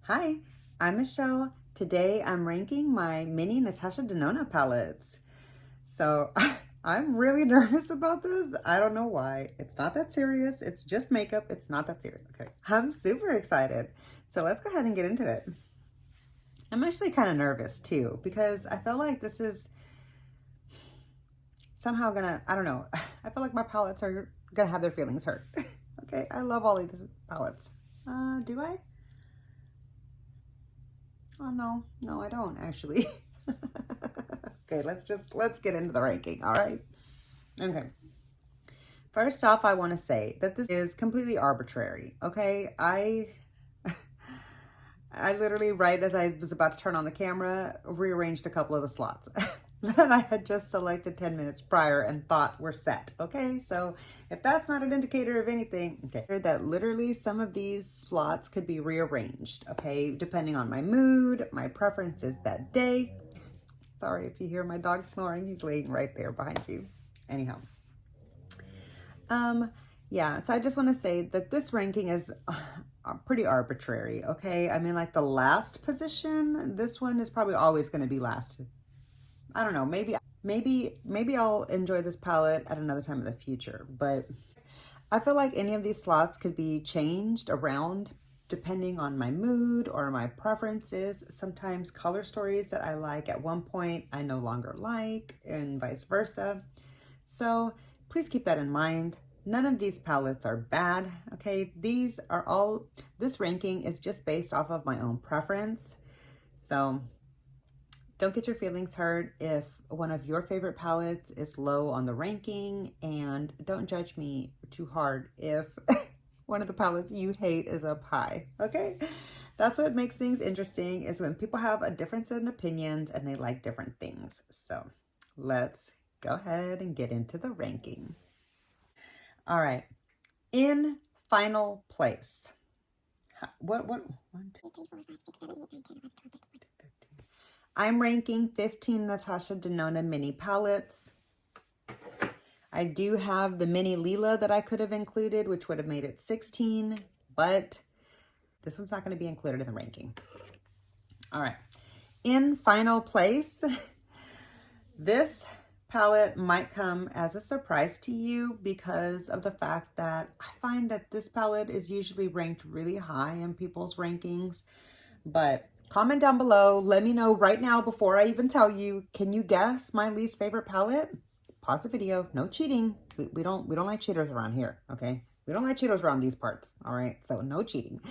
Hi, I'm Michelle. Today I'm ranking my mini Natasha Denona palettes. So I'm really nervous about this. I don't know why. It's not that serious. It's just makeup. It's not that serious. Okay. I'm super excited. So let's go ahead and get into it. I'm actually kind of nervous too because I feel like this is somehow gonna, I don't know. I feel like my palettes are gonna have their feelings hurt. Okay. I love all of these palettes. Do I? Oh, no, I don't actually. Okay, let's get into the ranking, all right? Okay. First off, I want to say that this is completely arbitrary, okay? I literally, right as I was about to turn on the camera, rearranged a couple of the slots that I had just selected 10 minutes prior and thought were set, okay? So if that's not an indicator of anything, okay, that literally some of these slots could be rearranged, okay? Depending on my mood, my preferences that day. Sorry if you hear my dog snoring, he's laying right there behind you. Anyhow. Yeah, so I just want to say that this ranking is pretty arbitrary, okay? I mean, like the last position, this one is probably always going to be last. I don't know, maybe I'll enjoy this palette at another time in the future, but I feel like any of these slots could be changed around depending on my mood or my preferences. Sometimes color stories that I like at one point, I no longer like, and vice versa. So please keep that in mind. None of these palettes are bad, okay? This ranking is just based off of my own preference. So don't get your feelings hurt if one of your favorite palettes is low on the ranking, and don't judge me too hard if one of the palettes you hate is up high, okay? That's what makes things interesting, is when people have a difference in opinions and they like different things. So let's go ahead and get into the ranking. All right, in final place. What, 1, 2, 3, 4, 5, 6, 7, 8, 9, 10, 11, 12, 13, 14, 15. I'm ranking 15 Natasha Denona mini palettes. I do have the mini Lila that I could have included, which would have made it 16, but this one's not going to be included in the ranking. All right, in final place, this palette might come as a surprise to you because of the fact that I find that this palette is usually ranked really high in people's rankings. But comment down below, let me know right now before I even tell you, can you guess my least favorite palette? Pause the video, no cheating. We don't like cheaters around here, okay? We don't like cheaters around these parts, all right? So no cheating.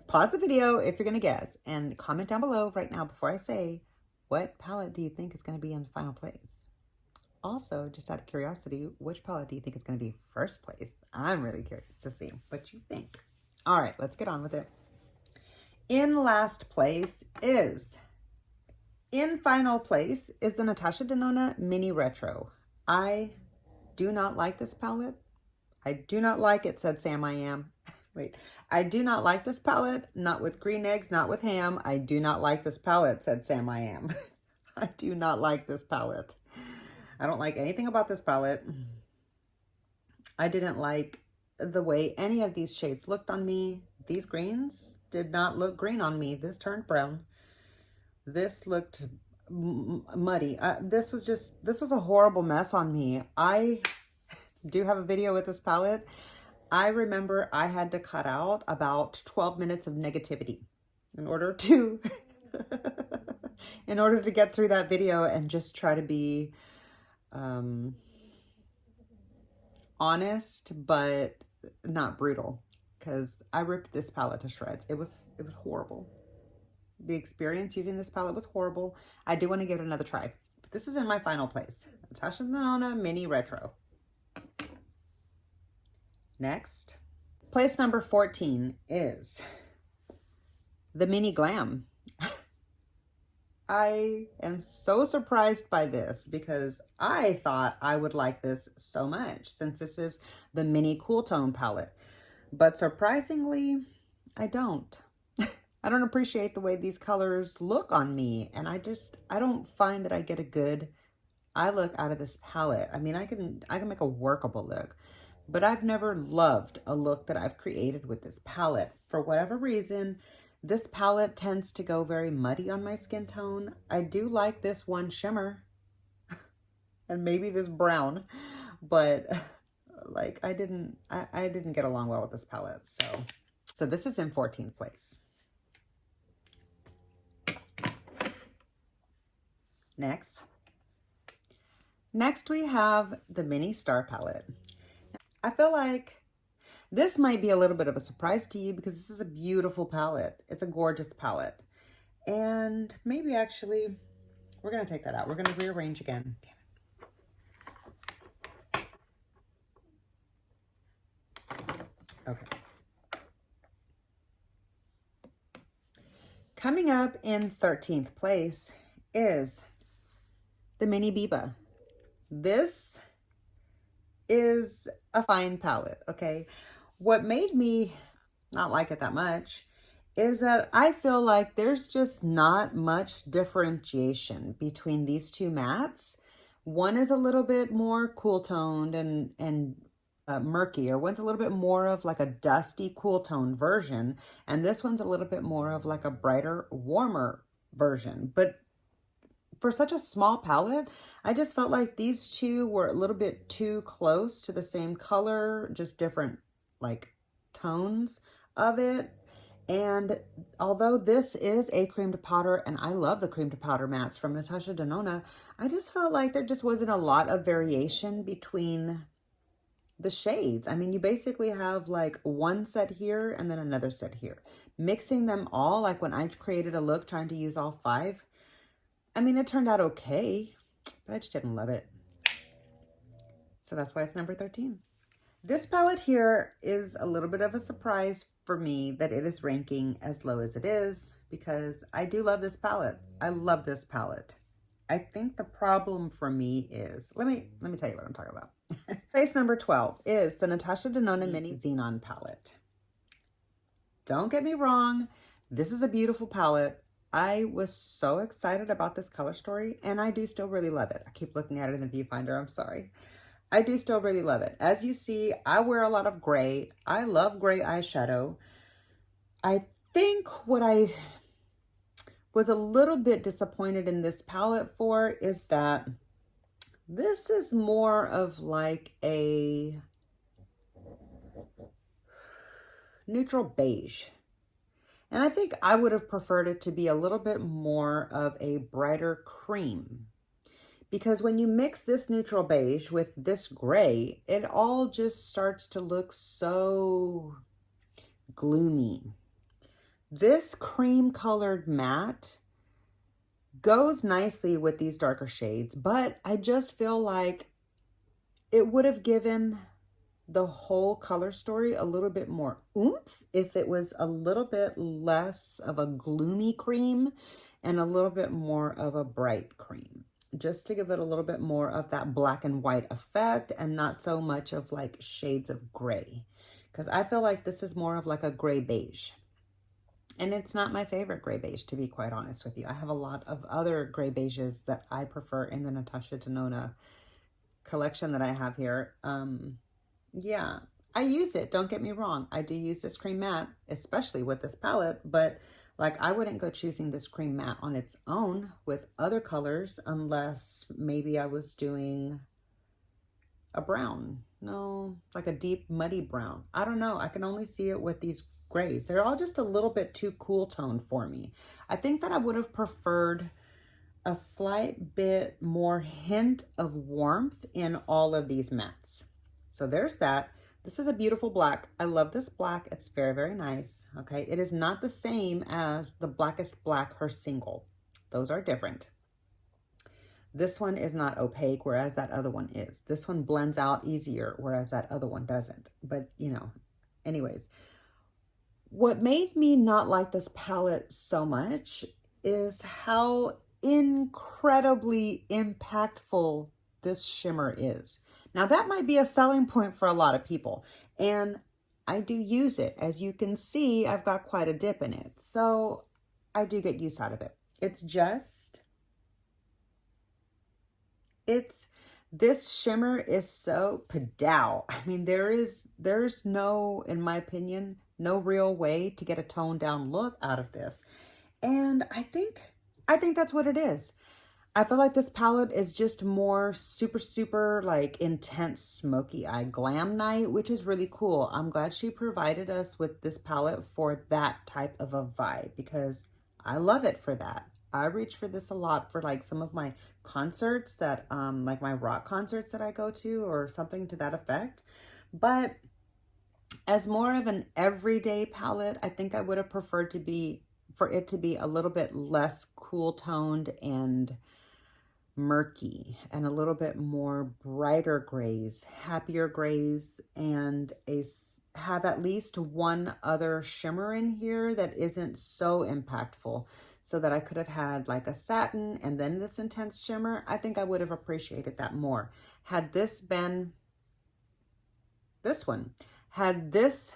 Pause the video if you're gonna guess, and comment down below right now before I say, what palette do you think is gonna be in final place? Also, just out of curiosity, which palette do you think is going to be first place? I'm really curious to see what you think. All right, let's get on with it. In final place is the Natasha Denona Mini Retro. I do not like this palette. I do not like it, said Sam I Am. Wait, I do not like this palette. Not with green eggs, not with ham. I do not like this palette, said Sam I Am. I do not like this palette. I don't like anything about this palette. I didn't like the way any of these shades looked on me. These greens did not look green on me. This turned brown. This looked muddy. This was a horrible mess on me. I do have a video with this palette. I remember I had to cut out about 12 minutes of negativity in order to get through that video and just try to be honest, but not brutal, because I ripped this palette to shreds. It was horrible. The experience using this palette was horrible. I do want to give it another try, but this is in my final place. Natasha Denona Mini Retro. Next, place number 14 is the Mini Glam. I am so surprised by this because I thought I would like this so much since this is the Mini Cool Tone palette. But surprisingly, I don't. I don't appreciate the way these colors look on me. And I don't find that I get a good eye look out of this palette. I mean, I can make a workable look, but I've never loved a look that I've created with this palette. For whatever reason, This palette tends to go very muddy on my skin tone. I do like this one shimmer and maybe this brown, but like I didn't get along well with this palette. So this is in 14th place. Next we have the Mini Star palette. I feel like this might be a little bit of a surprise to you because this is a beautiful palette. It's a gorgeous palette. And maybe actually, we're going to take that out. We're going to rearrange again. Damn it. Okay. Coming up in 13th place is the Mini Biba. This is a fine palette, okay? What made me not like it that much is that I feel like there's just not much differentiation between these two mattes. One is a little bit more cool toned and murkier. One's a little bit more of like a dusty cool tone version, and this one's a little bit more of like a brighter, warmer version. But for such a small palette, I just felt like these two were a little bit too close to the same color, just different like tones of it. And although this is a cream to powder, and I love the cream to powder mattes from Natasha Denona, I just felt like there just wasn't a lot of variation between the shades. I mean, you basically have like one set here and then another set here. Mixing them all, like when I created a look trying to use all 5, I mean, it turned out okay, but I just didn't love it. So that's why it's number 13. This palette here is a little bit of a surprise for me that it is ranking as low as it is, because I do love this palette. I love this palette. I think the problem for me is, let me tell you what I'm talking about. Place number 12 is the Natasha Denona Mini Xenon palette. Don't get me wrong, this is a beautiful palette. I was so excited about this color story, and I do still really love it. I keep looking at it in the viewfinder, I'm sorry. I do still really love it. As you see, I wear a lot of gray. I love gray eyeshadow. I think what I was a little bit disappointed in this palette for is that this is more of like a neutral beige. And I think I would have preferred it to be a little bit more of a brighter cream. Because when you mix this neutral beige with this gray, it all just starts to look so gloomy. This cream colored matte goes nicely with these darker shades, but I just feel like it would have given the whole color story a little bit more oomph if it was a little bit less of a gloomy cream and a little bit more of a bright cream, just to give it a little bit more of that black and white effect and not so much of like shades of gray, because I feel like this is more of like a gray beige. And it's not my favorite gray beige, to be quite honest with you. I have a lot of other gray beiges that I prefer in the Natasha Denona collection that I have here. Yeah, I use it. Don't get me wrong. I do use this cream matte, especially with this palette, but like I wouldn't go choosing this cream matte on its own with other colors unless maybe I was doing a brown. No, like a deep muddy brown. I don't know. I can only see it with these grays. They're all just a little bit too cool toned for me. I think that I would have preferred a slight bit more hint of warmth in all of these mattes. So there's that. This is a beautiful black. I love this black. It's very, very nice. Okay. It is not the same as the Blackest Black, her single. Those are different. This one is not opaque, whereas that other one is. This one blends out easier, whereas that other one doesn't. But, you know, anyways, what made me not like this palette so much is how incredibly impactful this shimmer is. Now that might be a selling point for a lot of people, and I do use it. As you can see, I've got quite a dip in it, so I do get use out of it. It's just, this shimmer is so padow. I mean, there's no, in my opinion, no real way to get a toned down look out of this. And I think that's what it is. I feel like this palette is just more super like intense smoky eye glam night, which is really cool. I'm glad she provided us with this palette for that type of a vibe because I love it for that. I reach for this a lot for like some of my concerts that like my rock concerts that I go to or something to that effect. But as more of an everyday palette, I think I would have preferred for it to be a little bit less cool toned and murky and a little bit more brighter grays, happier grays, and have at least one other shimmer in here that isn't so impactful, so that I could have had like a satin and then this intense shimmer. I think I would have appreciated that more. Had this been this one, had this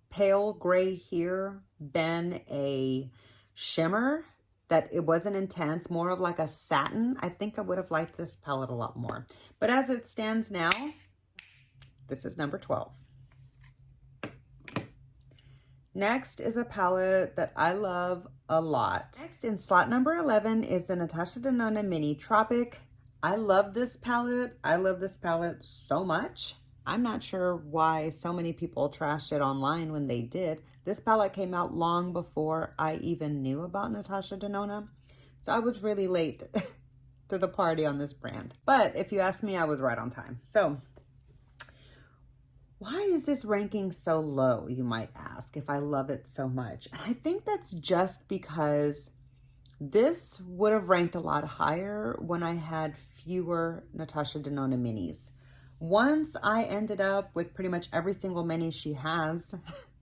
pale gray here been a shimmer that it wasn't intense, more of like a satin, I think I would have liked this palette a lot more. But as it stands now, this is number 12. Next is a palette that I love a lot. Next in slot number 11 is the Natasha Denona Mini Tropic. I love this palette. I love this palette so much. I'm not sure why so many people trashed it online when they did. This palette came out long before I even knew about Natasha Denona. So I was really late to the party on this brand. But if you ask me, I was right on time. So why is this ranking so low, you might ask, if I love it so much? I think that's just because this would have ranked a lot higher when I had fewer Natasha Denona minis. Once I ended up with pretty much every single mini she has,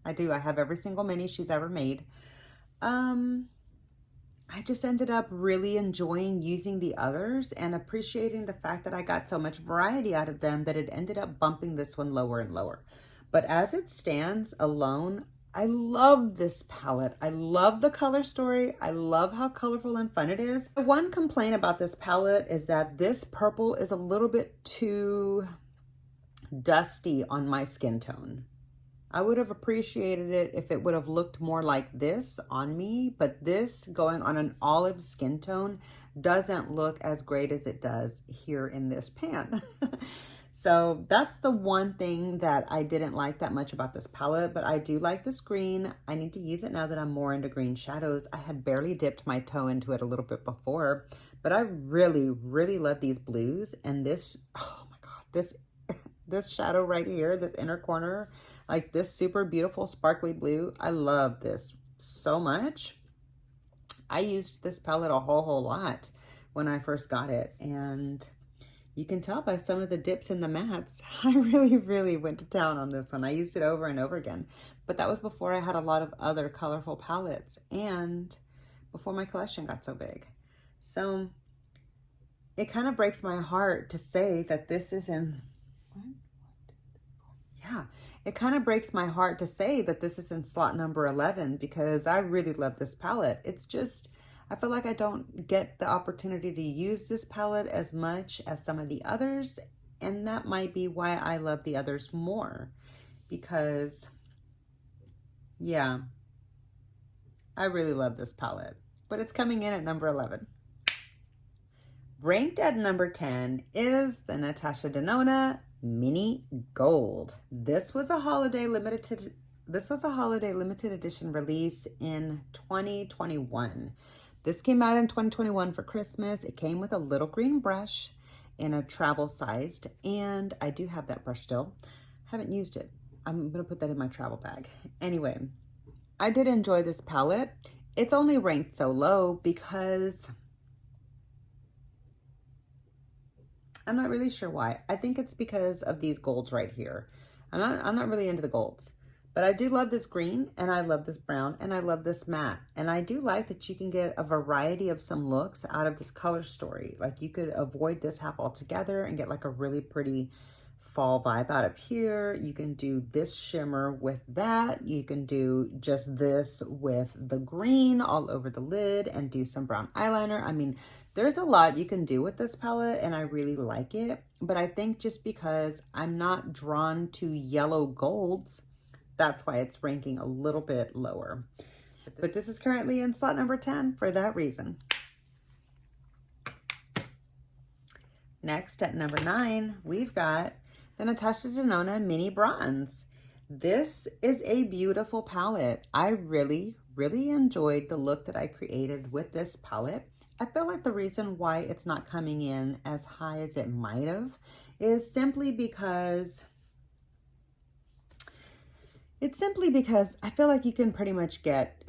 I have every single mini she's ever made. I just ended up really enjoying using the others and appreciating the fact that I got so much variety out of them that it ended up bumping this one lower and lower. But as it stands alone, I love this palette. I love the color story. I love how colorful and fun it is. The one complaint about this palette is that this purple is a little bit too dusty on my skin tone. I would have appreciated it if it would have looked more like this on me, but this going on an olive skin tone doesn't look as great as it does here in this pan. So that's the one thing that I didn't like that much about this palette, but I do like this green. I need to use it now that I'm more into green shadows. I had barely dipped my toe into it a little bit before, but I really, really love these blues. And this, oh my God, this shadow right here, this inner corner, like this super beautiful sparkly blue. I love this so much. I used this palette a whole lot when I first got it. And you can tell by some of the dips in the mattes, I really went to town on this one. I used it over and over again. But that was before I had a lot of other colorful palettes and before my collection got so big. So it kind of breaks my heart to say that this is in... Yeah, it kind of breaks my heart to say that this is in slot number 11 because I really love this palette. It's just, I feel like I don't get the opportunity to use this palette as much as some of the others. And that might be why I love the others more because, yeah, I really love this palette. But it's coming in at number 11. Ranked at number 10 is the Natasha Denona Mini Gold. This was a holiday limited edition release in 2021. This came out in 2021 for Christmas. It came with a little green brush in a travel sized, and I do have that brush still. Haven't used it. I'm gonna put that in my travel bag. Anyway, I did enjoy this palette. It's only ranked so low because I'm not really sure why. I think it's because of these golds right here. I'm not really into the golds, but I do love this green and I love this brown and I love this matte. And I do like that you can get a variety of some looks out of this color story. Like you could avoid this half altogether and get like a really pretty fall vibe out of here. You can do this shimmer with that. You can do just this with the green all over the lid and do some brown eyeliner. I mean, there's a lot you can do with this palette and I really like it. But I think just because I'm not drawn to yellow golds, that's why it's ranking a little bit lower. But this is currently in slot number 10 for that reason. Next at number 9, we've got the Natasha Denona Mini Bronze. This is a beautiful palette. I really enjoyed the look that I created with this palette. I feel like the reason why it's not coming in as high as it might have is simply because I feel like you can pretty much get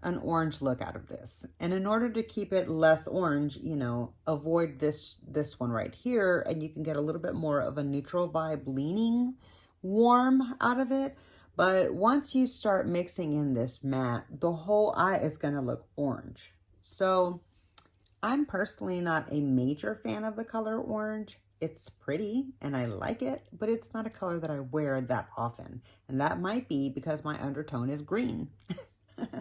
an orange look out of this. And in order to keep it less orange, you know, avoid this one right here, and you can get a little bit more of a neutral vibe leaning warm out of it. But once you start mixing in this matte, the whole eye is going to look orange. So I'm personally not a major fan of the color orange. It's pretty and I like it, but it's not a color that I wear that often. And that might be because my undertone is green.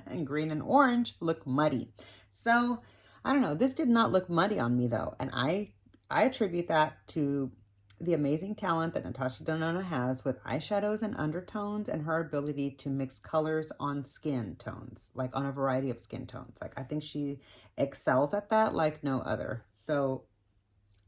And green and orange look muddy. So I don't know, this did not look muddy on me though. And I attribute that to the amazing talent that Natasha Denona has with eyeshadows and undertones, and her ability to mix colors on skin tones, like on a variety of skin tones. Like I think she excels at that like no other. So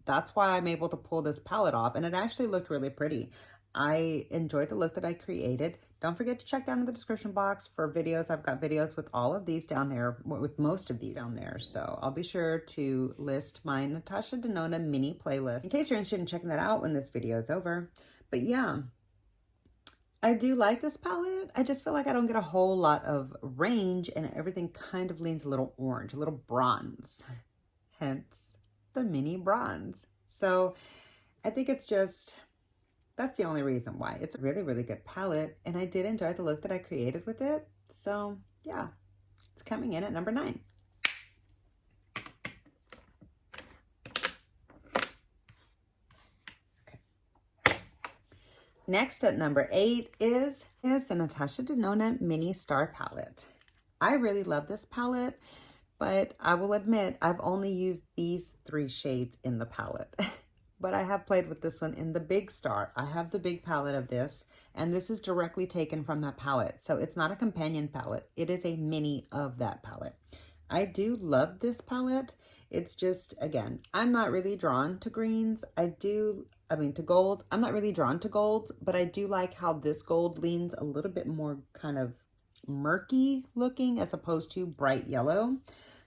that's why I'm able to pull this palette off, and it actually looked really pretty. I enjoyed the look that I created. Don't forget to check down in the description box for videos. I've got videos with all of these down there, with most of these down there. So I'll be sure to list my Natasha Denona mini playlist in case you're interested in checking that out when this video is over. But yeah, I do like this palette. I just feel like I don't get a whole lot of range, and everything kind of leans a little orange, a little bronze, hence the mini bronze. So I think it's just, that's the only reason why. It's a really good palette, and I did enjoy the look that I created with it. So yeah, it's coming in at number 9. Okay. Next at number 8 is the Natasha Denona Mini Star Palette. I really love this palette, but I will admit I've only used these 3 shades in the palette. But I have played with this one in the Big Star. I have the big palette of this, and this is directly taken from that palette. So it's not a companion palette. It is a mini of that palette. I do love this palette. It's just, again, I'm not really drawn to greens. To gold. I'm not really drawn to golds, but I do like how this gold leans a little bit more kind of murky looking as opposed to bright yellow.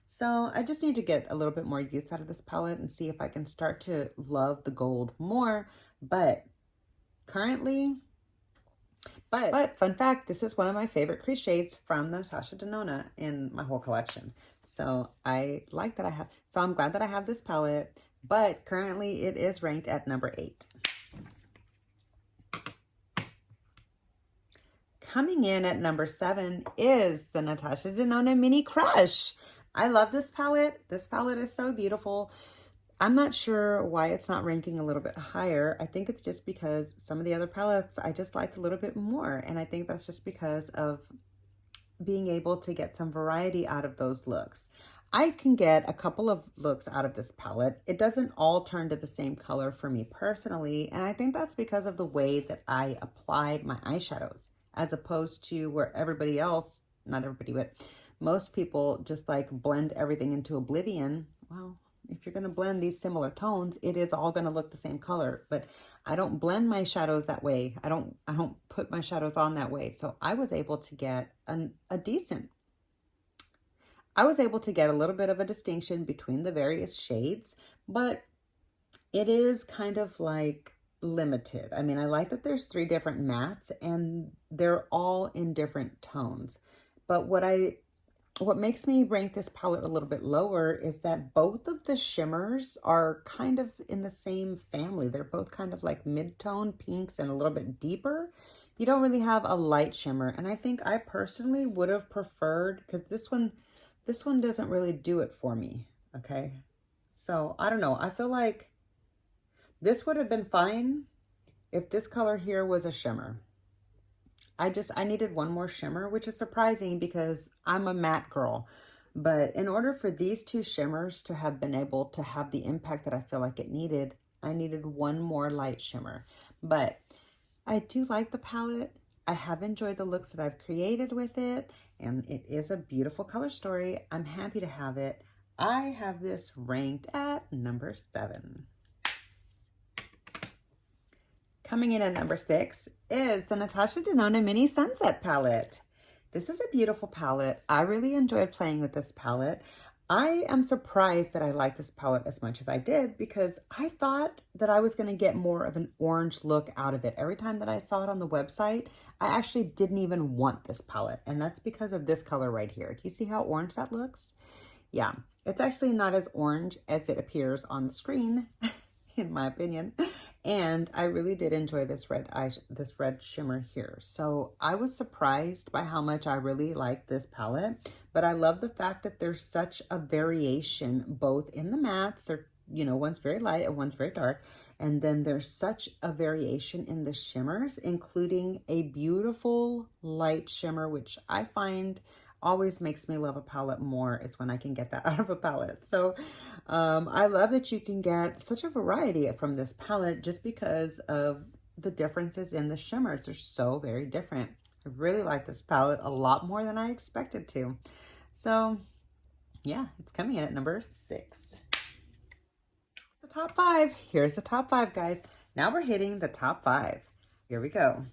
So I just need to get a little bit more use out of this palette and see if I can start to love the gold more. But currently, but fun fact, this is one of my favorite crease shades from Natasha Denona in my whole collection. So I like that I have, so I'm glad that I have this palette, but currently it is ranked at number 8. Coming in at number 7 is the Natasha Denona Mini Crush. I love this palette. This palette is so beautiful. I'm not sure why it's not ranking a little bit higher. I think it's just because some of the other palettes I just liked a little bit more. And I think that's just because of being able to get some variety out of those looks. I can get a couple of looks out of this palette. It doesn't all turn to the same color for me personally. And I think that's because of the way that I apply my eyeshadows, as opposed to where everybody else, not everybody, but most people just like blend everything into oblivion. Well, if you're going to blend these similar tones, it is all going to look the same color, but I don't blend my shadows that way. I don't put my shadows on that way. So I was able to get a little bit of a distinction between the various shades, but it is kind of like limited. I mean, I like that there's 3 different mattes and they're all in different tones. But what makes me rank this palette a little bit lower is that both of the shimmers are kind of in the same family. They're both kind of like mid-tone pinks and a little bit deeper. You don't really have a light shimmer. And I think I personally would have preferred, because this one doesn't really do it for me. Okay. So I don't know. I feel like this would have been fine if this color here was a shimmer. I needed one more shimmer, which is surprising because I'm a matte girl. But in order for these 2 shimmers to have been able to have the impact that I feel like it needed, I needed one more light shimmer. But I do like the palette. I have enjoyed the looks that I've created with it, and it is a beautiful color story. I'm happy to have it. I have this ranked at number 7. Coming in at number 6 is the Natasha Denona Mini Sunset Palette. This is a beautiful palette. I really enjoyed playing with this palette. I am surprised that I like this palette as much as I did because I thought that I was going to get more of an orange look out of it. Every time that I saw it on the website, I actually didn't even want this palette, and that's because of this color right here. Do you see how orange that looks? Yeah, it's actually not as orange as it appears on the screen, in my opinion. And I really did enjoy this red shimmer here. So I was surprised by how much I really like this palette, but I love the fact that there's such a variation both in the mattes, or one's very light and one's very dark, and then there's such a variation in the shimmers, including a beautiful light shimmer, which I find always makes me love a palette more, is when I can get that out of a palette. So I love that you can get such a variety from this palette just because of the differences in the shimmers. They're so very different. I really like this palette a lot more than I expected to. So yeah, it's coming in at number 6. The top 5. Here's the top 5, guys. Now we're hitting the top 5. Here we go.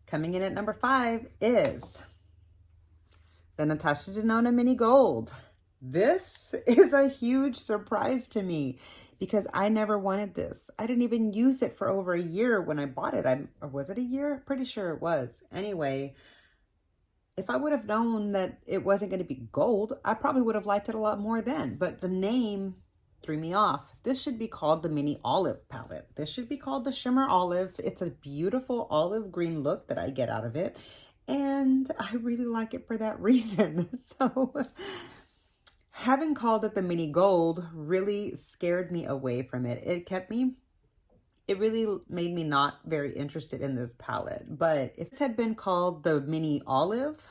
Coming in at number 5 is the Natasha Denona Mini Gold. This is a huge surprise to me because I never wanted this. I didn't even use it for over a year when I bought it. Or was it a year? Pretty sure it was. Anyway, if I would have known that it wasn't going to be gold, I probably would have liked it a lot more then. But the name threw me off. This should be called the Mini Olive palette. This should be called the Shimmer Olive. It's a beautiful olive green look that I get out of it. And I really like it for that reason. So having called it the Mini Gold really scared me away from it. It really made me not very interested in this palette. But if this had been called the Mini Olive,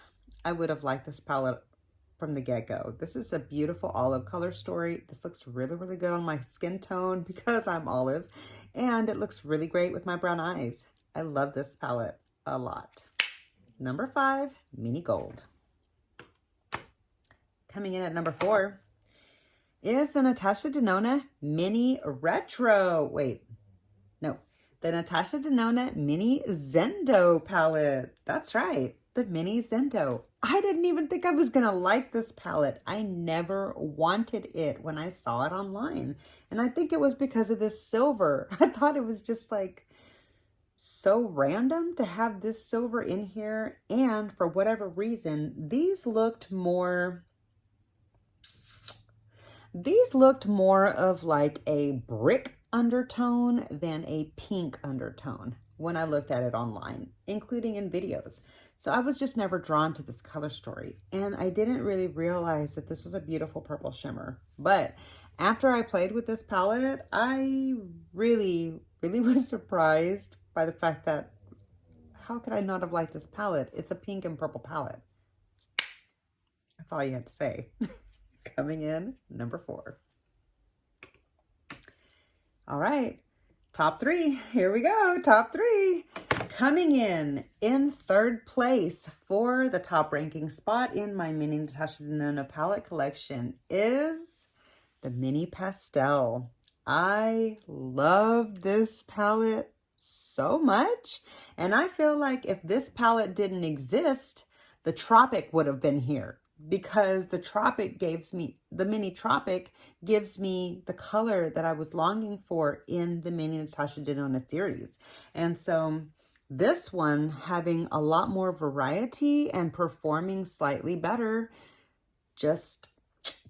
I would have liked this palette from the get-go. This is a beautiful olive color story. This looks really, really good on my skin tone because I'm olive. And it looks really great with my brown eyes. I love this palette a lot. Number 5, Mini Gold. Coming in at number 4 is the Natasha Denona Mini Retro. The Natasha Denona Mini Zendo palette. That's right, the Mini Zendo. I didn't even think I was gonna like this palette. I never wanted it when I saw it online. And I think it was because of this silver. I thought it was just like so random to have this silver in here, and for whatever reason these looked more of like a brick undertone than a pink undertone when I looked at it online, including in videos. So I was just never drawn to this color story, and I didn't really realize that this was a beautiful purple shimmer. But after I played with this palette, I really was surprised by the fact that how could I not have liked this palette? It's a pink and purple palette. That's all you had to say. Coming in, number 4. All right, top 3. Here we go, top 3. Coming in 3rd place for the top ranking spot in my Mini Natasha Denona palette collection is the Mini Pastel. I love this palette so much, and I feel like if this palette didn't exist, the Tropic would have been here, because the Mini Tropic gives me the color that I was longing for in the Mini Natasha Denona series. And so this one, having a lot more variety and performing slightly better, just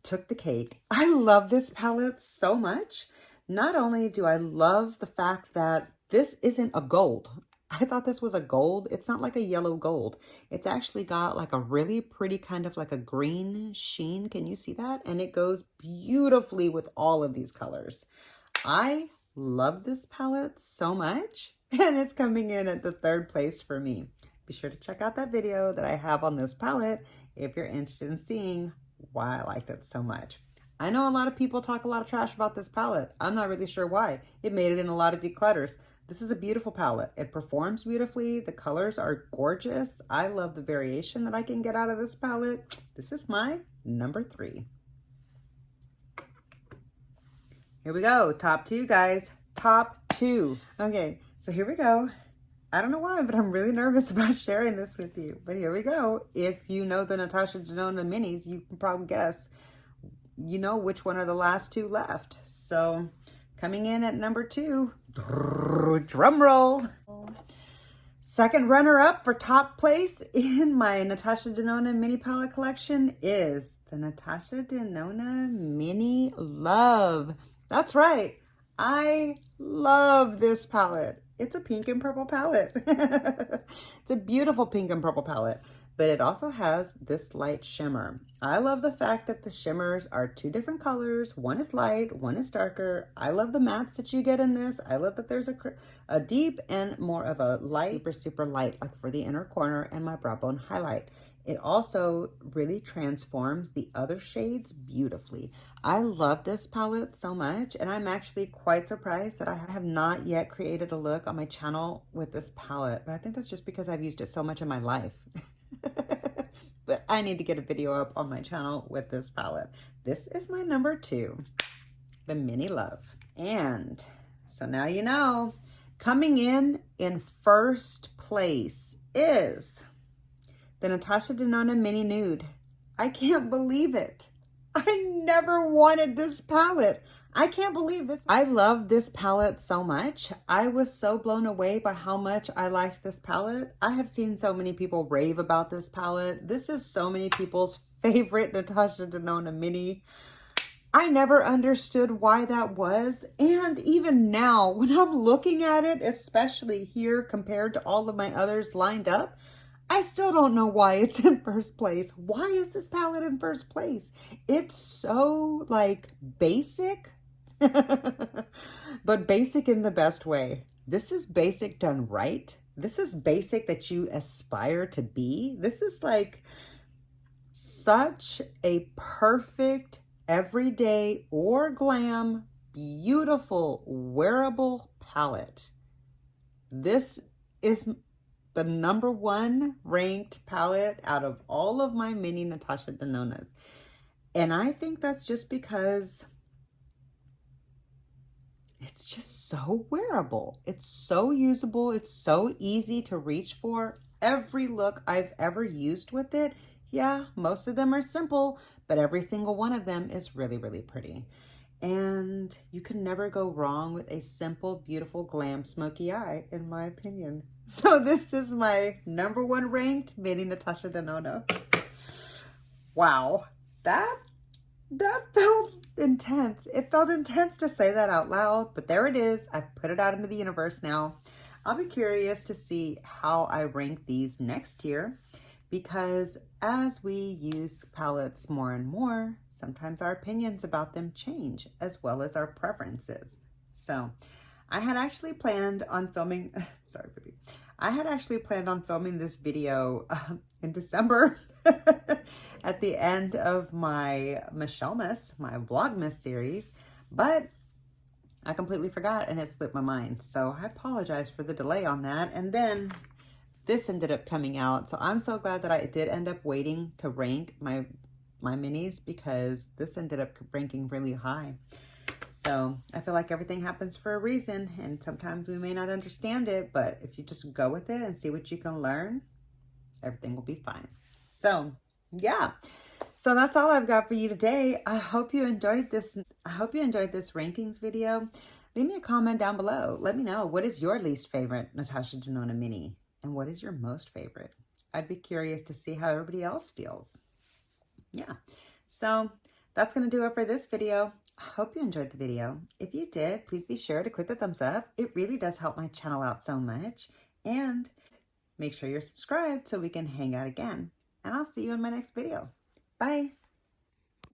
took the cake. I love this palette so much. Not only do I love the fact that this isn't a gold. I thought this was a gold. It's not like a yellow gold. It's actually got like a really pretty kind of like a green sheen. Can you see that? And it goes beautifully with all of these colors. I love this palette so much, and it's coming in at the 3rd place for me. Be sure to check out that video that I have on this palette if you're interested in seeing why I liked it so much. I know a lot of people talk a lot of trash about this palette. I'm not really sure why. It made it in a lot of declutters. This is a beautiful palette. It performs beautifully. The colors are gorgeous. I love the variation that I can get out of this palette. This is my number 3. Here we go. Top 2, guys. Top 2. Okay, so here we go. I don't know why, but I'm really nervous about sharing this with you. But here we go. If you know the Natasha Denona minis, you can probably guess, you know which one are the last 2 left. So coming in at number 2, drum roll. Second runner-up for top place in my Natasha Denona mini palette collection is the Natasha Denona Mini Love. That's right. I love this palette. It's a pink and purple palette. It's a beautiful pink and purple palette, but it also has this light shimmer. I love the fact that the shimmers are 2 different colors. One is light, one is darker. I love the mattes that you get in this. I love that there's a deep and more of a light, super, super light, like for the inner corner and my brow bone highlight. It also really transforms the other shades beautifully. I love this palette so much, and I'm actually quite surprised that I have not yet created a look on my channel with this palette, but I think that's just because I've used it so much in my life. But I need to get a video up on my channel with this palette. This is my number 2, the Mini Love. And so now you know, coming in first place is the Natasha Denona Mini Nude. I can't believe it. I never wanted this palette. I can't believe this. I love this palette so much. I was so blown away by how much I liked this palette. I have seen so many people rave about this palette. This is so many people's favorite Natasha Denona Mini. I never understood why that was. And even now, when I'm looking at it, especially here compared to all of my others lined up, I still don't know why it's in first place. Why is this palette in first place? It's so like basic, but basic in the best way. This is basic done right. This is basic that you aspire to be. This is like such a perfect everyday or glam, beautiful, wearable palette. This is the number 1 ranked palette out of all of my mini Natasha Denonas. And I think that's just because it's just so wearable. It's so usable. It's so easy to reach for. Every look I've ever used with it, yeah, most of them are simple, but every single one of them is really, really pretty. And you can never go wrong with a simple, beautiful, glam, smoky eye, in my opinion. So this is my number 1 ranked mini Natasha Denona. Wow, that felt intense. It felt intense to say that out loud, but there it is. I've put it out into the universe now. I'll be curious to see how I rank these next year, because as we use palettes more and more, sometimes our opinions about them change, as well as our preferences. So I had actually planned on filming, sorry, baby. I had actually planned on filming this video in December at the end of my Michellemas, my Vlogmas series, but I completely forgot and it slipped my mind. So I apologize for the delay on that. And then this ended up coming out. So I'm so glad that I did end up waiting to rank my minis, because this ended up ranking really high. So I feel like everything happens for a reason, and sometimes we may not understand it, but if you just go with it and see what you can learn, everything will be fine. So yeah, so that's all I've got for you today. I hope you enjoyed this. I hope you enjoyed this rankings video. Leave me a comment down below. Let me know, what is your least favorite Natasha Denona mini, and what is your most favorite? I'd be curious to see how everybody else feels. Yeah, so that's going to do it for this video. I hope you enjoyed the video. If you did, please be sure to click the thumbs up. It really does help my channel out so much. And make sure you're subscribed so we can hang out again. And I'll see you in my next video. Bye.